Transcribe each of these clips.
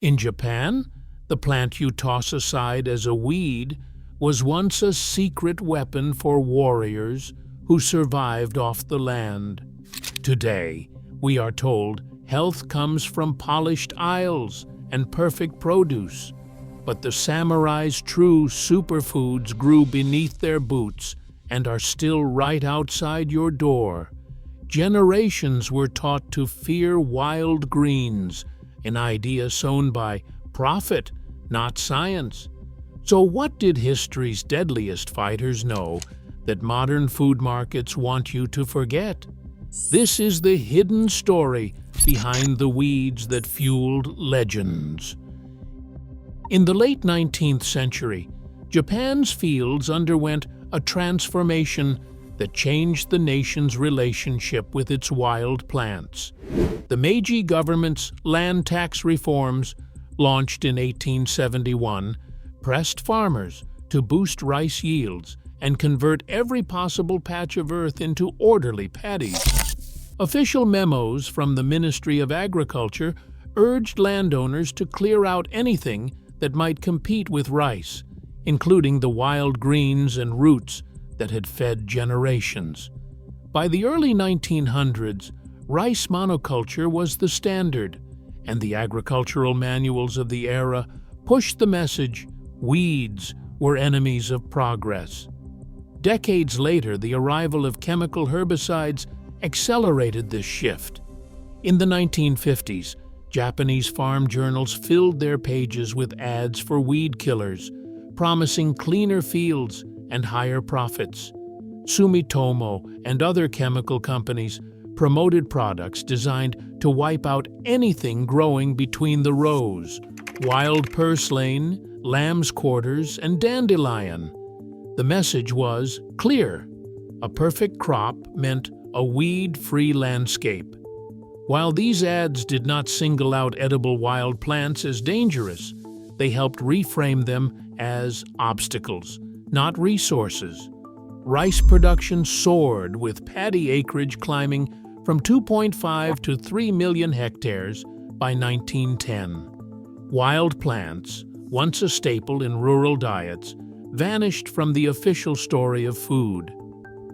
In Japan, the plant you toss aside as a weed was once a secret weapon for warriors who survived off the land. Today, we are told health comes from polished aisles and perfect produce, but the samurai's true superfoods grew beneath their boots and are still right outside your door. Generations were taught to fear wild greens, an idea sown by profit, not science. So what did history's deadliest fighters know that modern food markets want you to forget? This is the hidden story behind the weeds that fueled legends. In the late 19th century, Japan's fields underwent a transformation that changed the nation's relationship with its wild plants. The Meiji government's land tax reforms, launched in 1871, pressed farmers to boost rice yields and convert every possible patch of earth into orderly paddies. Official memos from the Ministry of Agriculture urged landowners to clear out anything that might compete with rice, including the wild greens and roots that had fed generations. By the early 1900s, rice monoculture was the standard, and the agricultural manuals of the era pushed the message weeds were enemies of progress. Decades later, the arrival of chemical herbicides accelerated this shift. In the 1950s, Japanese farm journals filled their pages with ads for weed killers, promising cleaner fields and higher profits. Sumitomo and other chemical companies promoted products designed to wipe out anything growing between the rows: wild purslane, lamb's quarters, and dandelion. The message was clear: a perfect crop meant a weed-free landscape. While these ads did not single out edible wild plants as dangerous, they helped reframe them as obstacles, not resources. Rice production soared, with paddy acreage climbing from 2.5 to 3 million hectares by 1910. Wild plants, once a staple in rural diets, vanished from the official story of food.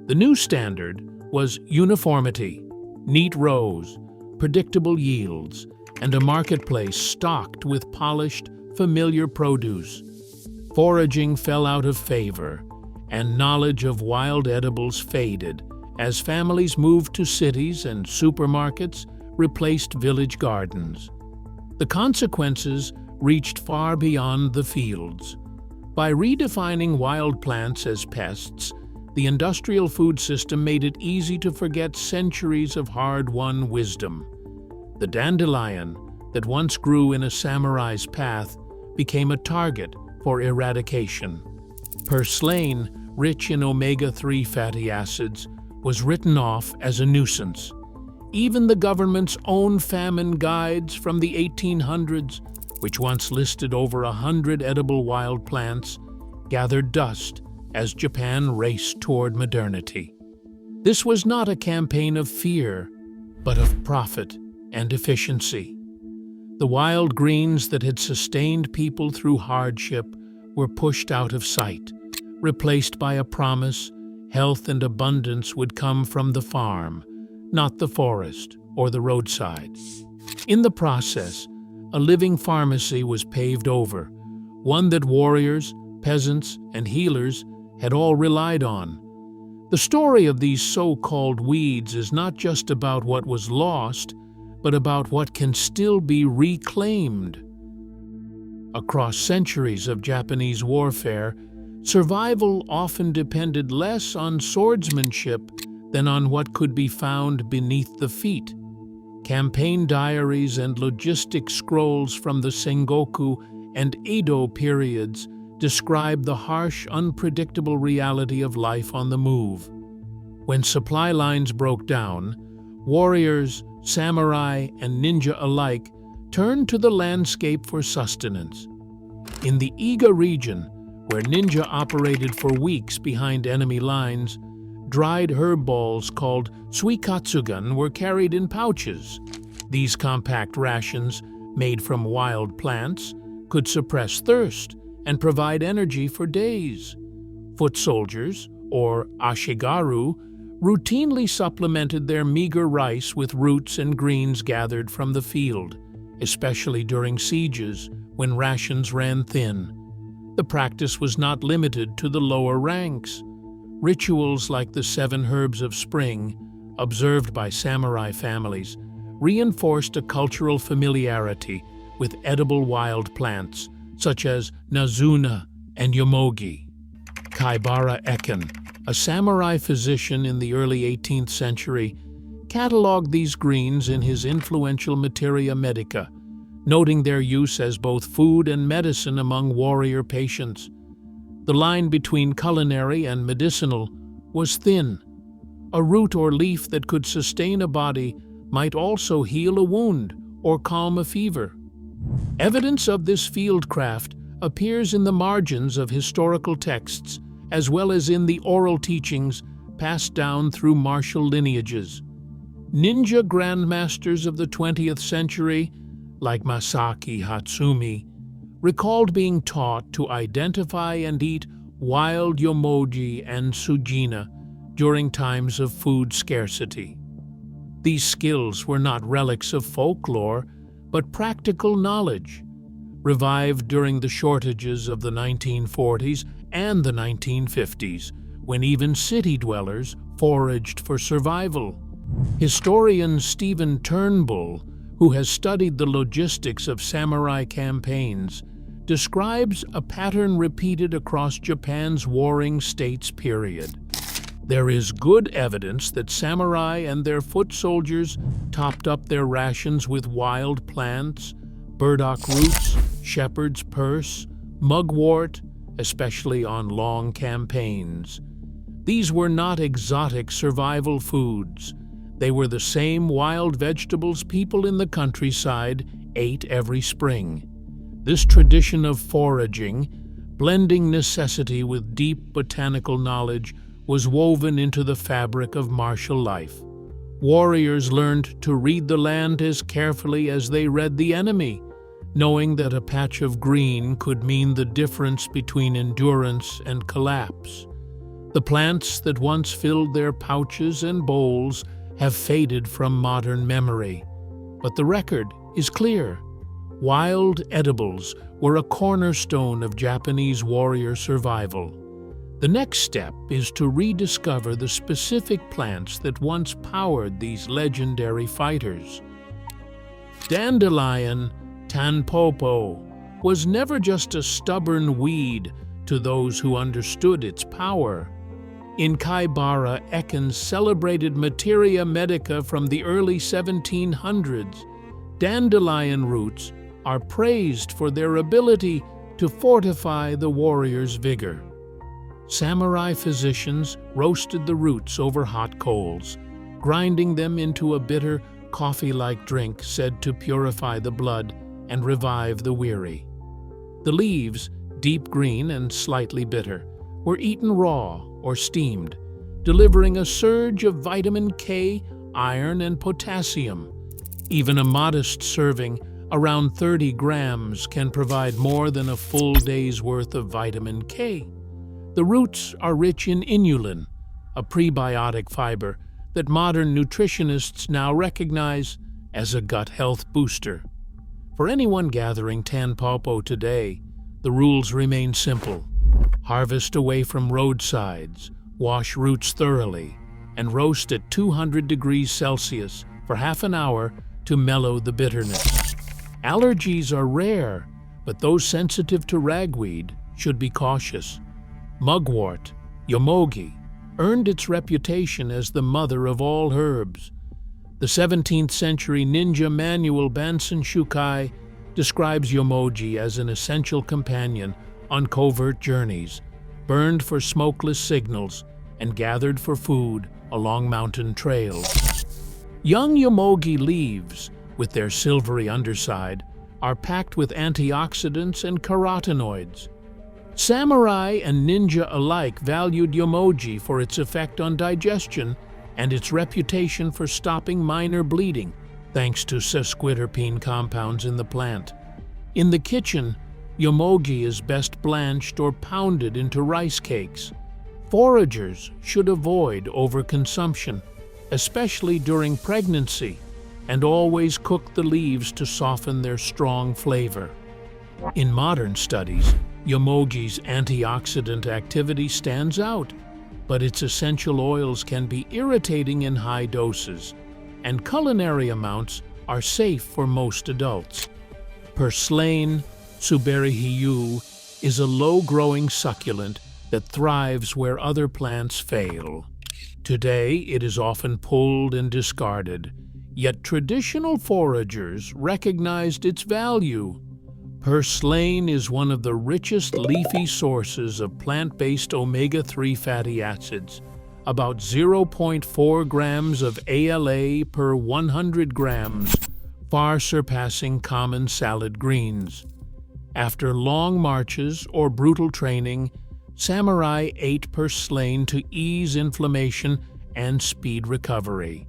The new standard was uniformity, neat rows, predictable yields, and a marketplace stocked with polished, familiar produce. Foraging fell out of favor, and knowledge of wild edibles faded as families moved to cities and supermarkets replaced village gardens. The consequences reached far beyond the fields. By redefining wild plants as pests, the industrial food system made it easy to forget centuries of hard-won wisdom. The dandelion, that once grew in a samurai's path, became a target for eradication. Purslane, rich in omega-3 fatty acids, was written off as a nuisance. Even the government's own famine guides from the 1800s, which once listed over 100 edible wild plants, gathered dust as Japan raced toward modernity. This was not a campaign of fear, but of profit and efficiency. The wild greens that had sustained people through hardship were pushed out of sight, replaced by a promise health and abundance would come from the farm, not the forest or the roadside. In the process, a living pharmacy was paved over, one that warriors, peasants, and healers had all relied on. The story of these so-called weeds is not just about what was lost, but about what can still be reclaimed. Across centuries of Japanese warfare, survival often depended less on swordsmanship than on what could be found beneath the feet. Campaign diaries and logistic scrolls from the Sengoku and Edo periods describe the harsh, unpredictable reality of life on the move. When supply lines broke down, warriors, samurai, and ninja alike turned to the landscape for sustenance. In the Iga region, where ninja operated for weeks behind enemy lines, dried herb balls called suikatsugan were carried in pouches. These compact rations made from wild plants, could suppress thirst and provide energy for days. Foot soldiers, or ashigaru, routinely supplemented their meager rice with roots and greens gathered from the field, especially during sieges when rations ran thin. The practice was not limited to the lower ranks. Rituals like the 7 herbs of spring, observed by samurai families, reinforced a cultural familiarity with edible wild plants such as nazuna and yomogi. Kaibara Eken, a samurai physician in the early 18th century, catalogued these greens in his influential Materia Medica, noting their use as both food and medicine among warrior patients. The line between culinary and medicinal was thin. A root or leaf that could sustain a body might also heal a wound or calm a fever. Evidence of this fieldcraft appears in the margins of historical texts, as well as in the oral teachings passed down through martial lineages. Ninja grandmasters of the 20th century, like Masaki Hatsumi, recalled being taught to identify and eat wild yomogi and sujina during times of food scarcity. These skills were not relics of folklore, but practical knowledge, revived during the shortages of the 1940s and the 1950s, when even city dwellers foraged for survival. Historian Stephen Turnbull, who has studied the logistics of samurai campaigns, describes a pattern repeated across Japan's warring states period. There is good evidence that samurai and their foot soldiers topped up their rations with wild plants, burdock roots, shepherd's purse, mugwort, especially on long campaigns. These were not exotic survival foods. They were the same wild vegetables people in the countryside ate every spring. This tradition of foraging, blending necessity with deep botanical knowledge, was woven into the fabric of martial life. Warriors learned to read the land as carefully as they read the enemy, knowing that a patch of green could mean the difference between endurance and collapse. The plants that once filled their pouches and bowls have faded from modern memory, but the record is clear. Wild edibles were a cornerstone of Japanese warrior survival. The next step is to rediscover the specific plants that once powered these legendary fighters. Dandelion Tanpopo was never just a stubborn weed to those who understood its power. In Kaibara Eken's celebrated Materia Medica from the early 1700s, dandelion roots are praised for their ability to fortify the warrior's vigor. Samurai physicians roasted the roots over hot coals, grinding them into a bitter, coffee-like drink said to purify the blood and revive the weary. The leaves, deep green and slightly bitter, were eaten raw or steamed, delivering a surge of vitamin K, iron, and potassium. Even a modest serving, around 30 grams, can provide more than a full day's worth of vitamin K. The roots are rich in inulin, a prebiotic fiber that modern nutritionists now recognize as a gut health booster. For anyone gathering Tanpopo today, the rules remain simple. Harvest away from roadsides, wash roots thoroughly, and roast at 200 degrees Celsius for half an hour to mellow the bitterness. Allergies are rare, but those sensitive to ragweed should be cautious. Mugwort, yomogi, earned its reputation as the mother of all herbs. The 17th century ninja manual Bansen Shukai describes yomogi as an essential companion on covert journeys, burned for smokeless signals, and gathered for food along mountain trails. Young yomogi leaves, with their silvery underside, are packed with antioxidants and carotenoids. Samurai and ninja alike valued yomogi for its effect on digestion and its reputation for stopping minor bleeding, thanks to sesquiterpene compounds in the plant. In the kitchen, yomogi is best blanched or pounded into rice cakes. Foragers should avoid overconsumption, especially during pregnancy, and always cook the leaves to soften their strong flavor. In modern studies, yomogi's antioxidant activity stands out, but its essential oils can be irritating in high doses, and culinary amounts are safe for most adults. Purslane suberehiu is a low-growing succulent that thrives where other plants fail. Today, it is often pulled and discarded, yet traditional foragers recognized its value. Purslane is one of the richest leafy sources of plant-based omega-3 fatty acids, about 0.4 grams of ALA per 100 grams, far surpassing common salad greens. After long marches or brutal training, samurai ate purslane to ease inflammation and speed recovery.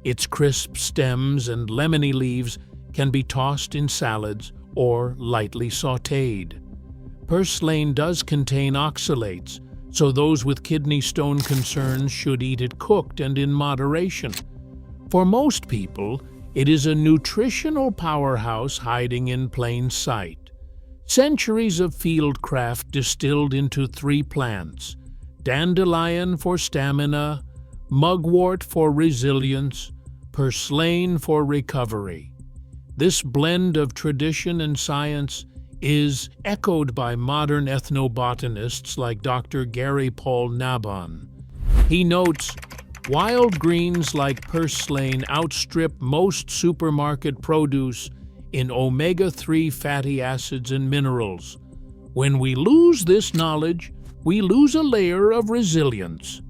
Its crisp stems and lemony leaves can be tossed in salads or lightly sautéed. Purslane does contain oxalates, so those with kidney stone concerns should eat it cooked and in moderation. For most people, it is a nutritional powerhouse hiding in plain sight. Centuries of fieldcraft distilled into 3 plants: dandelion for stamina, mugwort for resilience, purslane for recovery. This blend of tradition and science is echoed by modern ethnobotanists like Dr. Gary Paul Nabhan. He notes, wild greens like purslane outstrip most supermarket produce in omega-3 fatty acids and minerals. When we lose this knowledge, we lose a layer of resilience.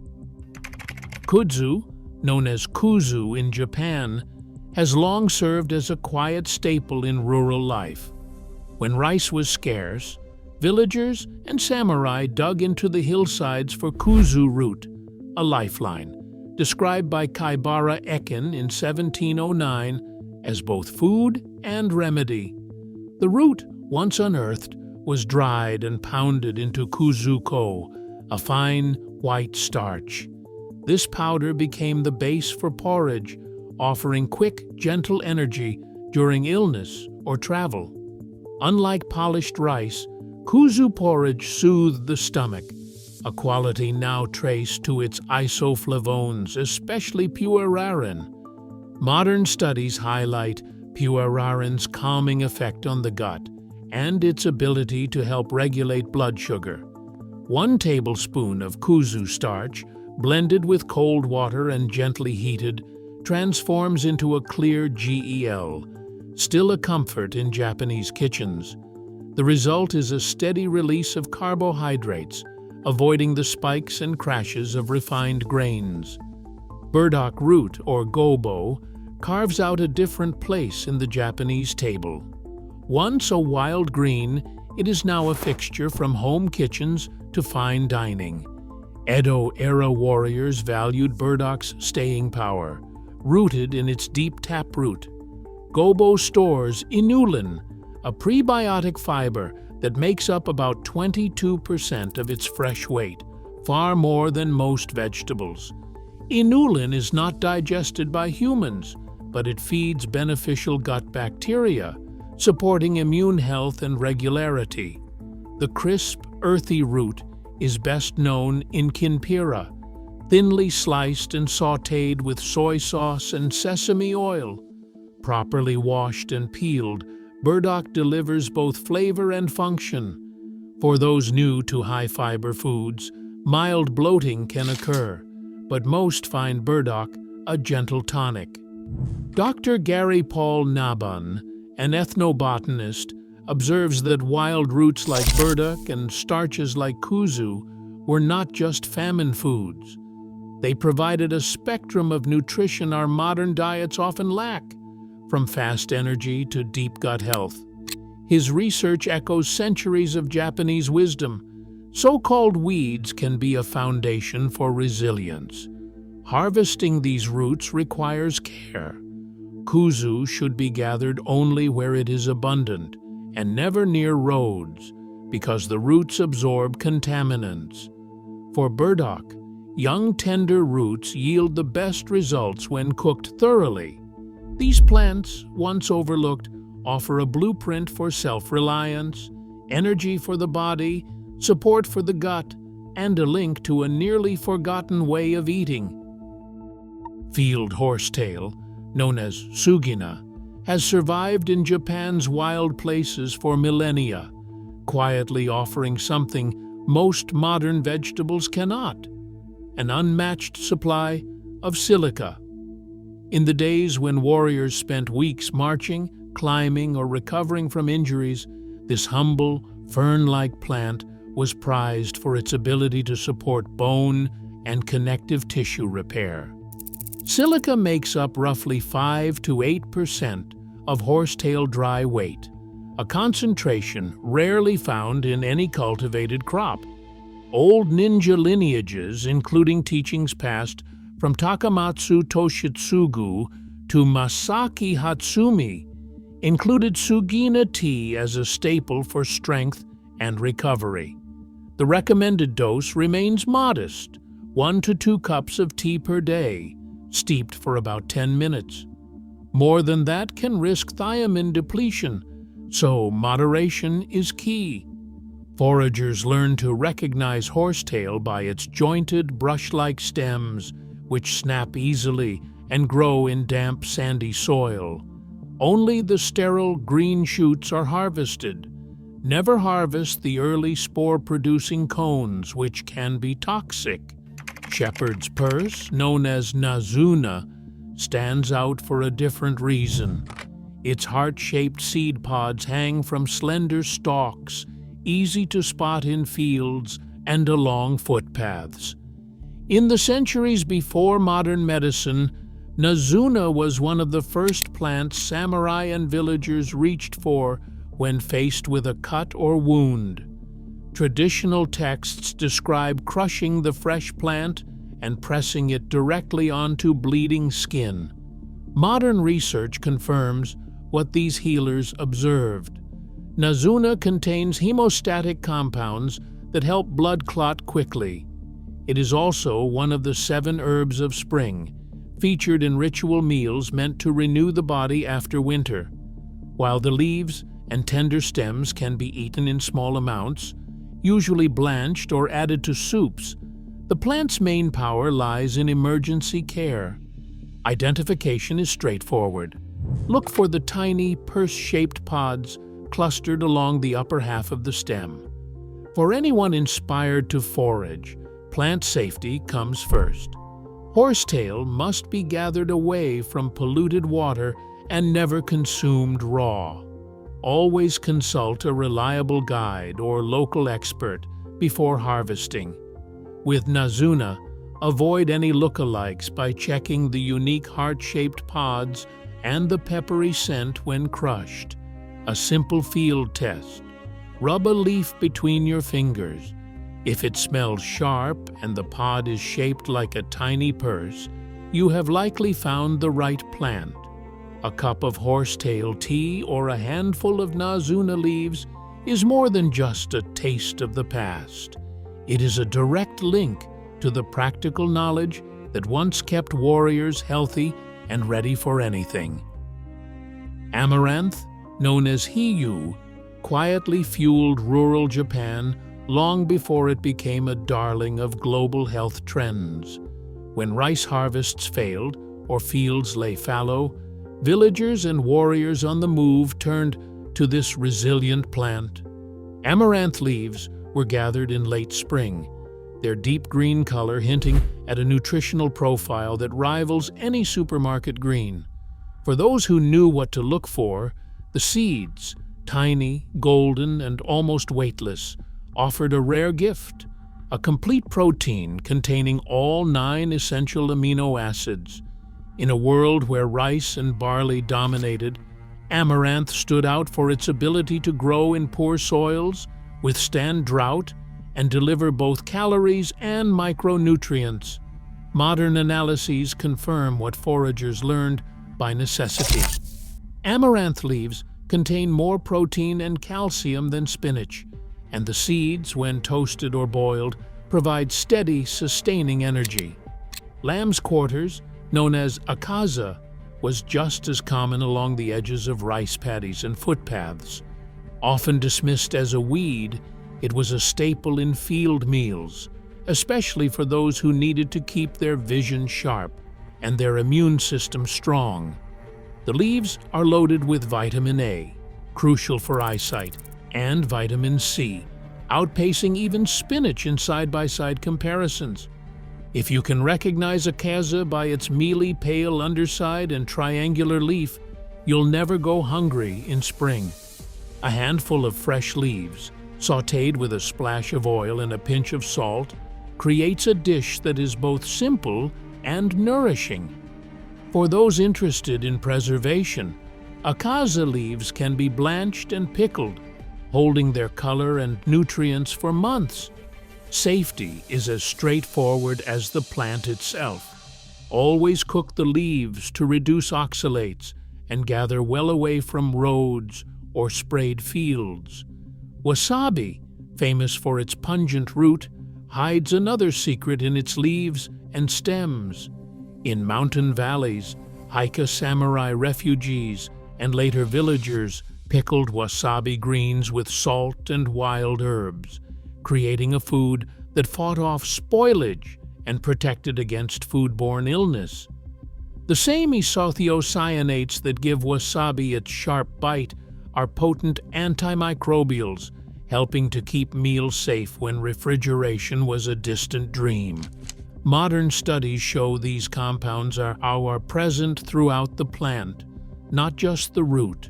Kudzu, known as kuzu in Japan, has long served as a quiet staple in rural life. When rice was scarce, villagers and samurai dug into the hillsides for kuzu root, a lifeline, described by Kaibara Eken in 1709 as both food and remedy. The root, once unearthed, was dried and pounded into kuzuko, a fine white starch. This powder became the base for porridge, offering quick, gentle energy during illness or travel. Unlike polished rice, kuzu porridge soothed the stomach, a quality now traced to its isoflavones, especially puerarin. Modern studies highlight puerarin's calming effect on the gut and its ability to help regulate blood sugar. 1 tablespoon of kuzu starch, blended with cold water and gently heated, transforms into a clear GEL, still a comfort in Japanese kitchens. The result is a steady release of carbohydrates, avoiding the spikes and crashes of refined grains. Burdock root, or gobo, carves out a different place in the Japanese table. Once a wild green, it is now a fixture from home kitchens to fine dining. Edo-era warriors valued burdock's staying power, rooted in its deep taproot. Gobo stores inulin, a prebiotic fiber that makes up about 22% of its fresh weight, far more than most vegetables. Inulin is not digested by humans, but it feeds beneficial gut bacteria, supporting immune health and regularity. The crisp, earthy root is best known in kinpira, thinly sliced and sautéed with soy sauce and sesame oil. Properly washed and peeled, burdock delivers both flavor and function. For those new to high-fiber foods, mild bloating can occur, but most find burdock a gentle tonic. Dr. Gary Paul Nabhan, an ethnobotanist, observes that wild roots like burdock and starches like kuzu were not just famine foods. They provided a spectrum of nutrition our modern diets often lack, from fast energy to deep gut health. His research echoes centuries of Japanese wisdom. So-called weeds can be a foundation for resilience. Harvesting these roots requires care. Kuzu should be gathered only where it is abundant and never near roads, because the roots absorb contaminants. For burdock, young tender roots yield the best results when cooked thoroughly. These plants, once overlooked, offer a blueprint for self-reliance, energy for the body, support for the gut, and a link to a nearly forgotten way of eating. Field horsetail, known as sugina, has survived in Japan's wild places for millennia, quietly offering something most modern vegetables cannot: an unmatched supply of silica. In the days when warriors spent weeks marching, climbing, or recovering from injuries, this humble, fern-like plant was prized for its ability to support bone and connective tissue repair. Silica makes up roughly 5 to 8% of horsetail dry weight, a concentration rarely found in any cultivated crop. Old ninja lineages, including teachings passed from Takamatsu Toshitsugu to Masaki Hatsumi, included sugina tea as a staple for strength and recovery. The recommended dose remains modest, 1 to 2 cups of tea per day, steeped for about 10 minutes. More than that can risk thiamine depletion, so moderation is key. Foragers learn to recognize horsetail by its jointed, brush-like stems, which snap easily and grow in damp, sandy soil. Only the sterile green shoots are harvested. Never harvest the early spore-producing cones, which can be toxic. Shepherd's purse, known as nazuna, stands out for a different reason. Its heart-shaped seed pods hang from slender stalks, easy to spot in fields and along footpaths. In the centuries before modern medicine, nazuna was one of the first plants samurai and villagers reached for when faced with a cut or wound. Traditional texts describe crushing the fresh plant and pressing it directly onto bleeding skin. Modern research confirms what these healers observed. Nazuna contains hemostatic compounds that help blood clot quickly. It is also one of the 7 herbs of spring, featured in ritual meals meant to renew the body after winter. While the leaves and tender stems can be eaten in small amounts, usually blanched or added to soups, the plant's main power lies in emergency care. Identification is straightforward. Look for the tiny, purse-shaped pods clustered along the upper half of the stem. For anyone inspired to forage, plant safety comes first. Horsetail must be gathered away from polluted water and never consumed raw. Always consult a reliable guide or local expert before harvesting. With nazuna, avoid any lookalikes by checking the unique heart-shaped pods and the peppery scent when crushed. A simple field test. Rub a leaf between your fingers. If it smells sharp and the pod is shaped like a tiny purse, you have likely found the right plant. A cup of horsetail tea or a handful of nazuna leaves is more than just a taste of the past. It is a direct link to the practical knowledge that once kept warriors healthy and ready for anything. Amaranth, known as hiyu, quietly fueled rural Japan long before it became a darling of global health trends. When rice harvests failed or fields lay fallow, villagers and warriors on the move turned to this resilient plant. Amaranth leaves were gathered in late spring, their deep green color hinting at a nutritional profile that rivals any supermarket green. For those who knew what to look for, the seeds, tiny, golden, and almost weightless, offered a rare gift, a complete protein containing all 9 essential amino acids. In a world where rice and barley dominated, amaranth stood out for its ability to grow in poor soils, withstand drought, and deliver both calories and micronutrients. Modern analyses confirm what foragers learned by necessity. Amaranth leaves contain more protein and calcium than spinach, and the seeds, when toasted or boiled, provide steady, sustaining energy. Lamb's quarters, known as acacia, was just as common along the edges of rice paddies and footpaths. Often dismissed as a weed, it was a staple in field meals, especially for those who needed to keep their vision sharp and their immune system strong. The leaves are loaded with vitamin A, crucial for eyesight, and vitamin C, outpacing even spinach in side-by-side comparisons. If you can recognize acacia by its mealy, pale underside and triangular leaf, you'll never go hungry in spring. A handful of fresh leaves, sautéed with a splash of oil and a pinch of salt, creates a dish that is both simple and nourishing. For those interested in preservation, acacia leaves can be blanched and pickled, holding their color and nutrients for months. Safety is as straightforward as the plant itself. Always cook the leaves to reduce oxalates and gather well away from roads or sprayed fields. Wasabi, famous for its pungent root, hides another secret in its leaves and stems. In mountain valleys, Haika samurai refugees and later villagers pickled wasabi greens with salt and wild herbs, creating a food that fought off spoilage and protected against foodborne illness. The same isothiocyanates that give wasabi its sharp bite are potent antimicrobials, helping to keep meals safe when refrigeration was a distant dream. Modern studies show these compounds are present throughout the plant, not just the root.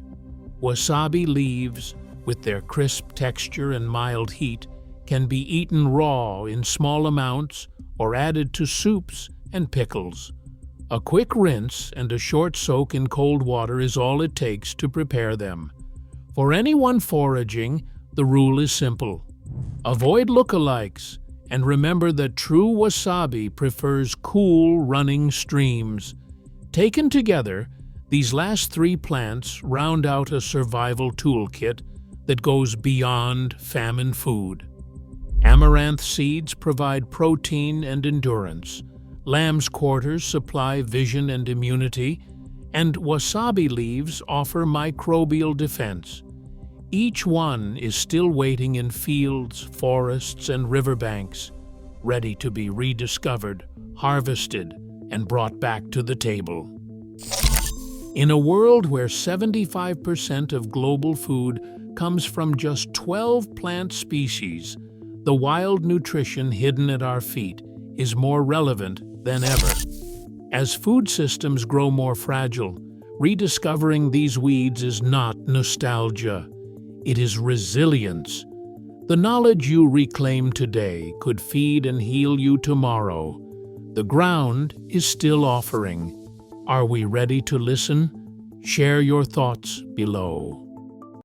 Wasabi leaves, with their crisp texture and mild heat, can be eaten raw in small amounts or added to soups and pickles. A quick rinse and a short soak in cold water is all it takes to prepare them. For anyone foraging, the rule is simple. Avoid lookalikes, and remember that true wasabi prefers cool, running streams. Taken together, these last three plants round out a survival toolkit that goes beyond famine food. Amaranth seeds provide protein and endurance. Lamb's quarters supply vision and immunity, and wasabi leaves offer microbial defense. Each one is still waiting in fields, forests, and riverbanks, ready to be rediscovered, harvested, and brought back to the table. In a world where 75% of global food comes from just 12 plant species, the wild nutrition hidden at our feet is more relevant than ever. As food systems grow more fragile, rediscovering these weeds is not nostalgia. It is resilience. The knowledge you reclaim today could feed and heal you tomorrow. The ground is still offering. Are we ready to listen? Share your thoughts below.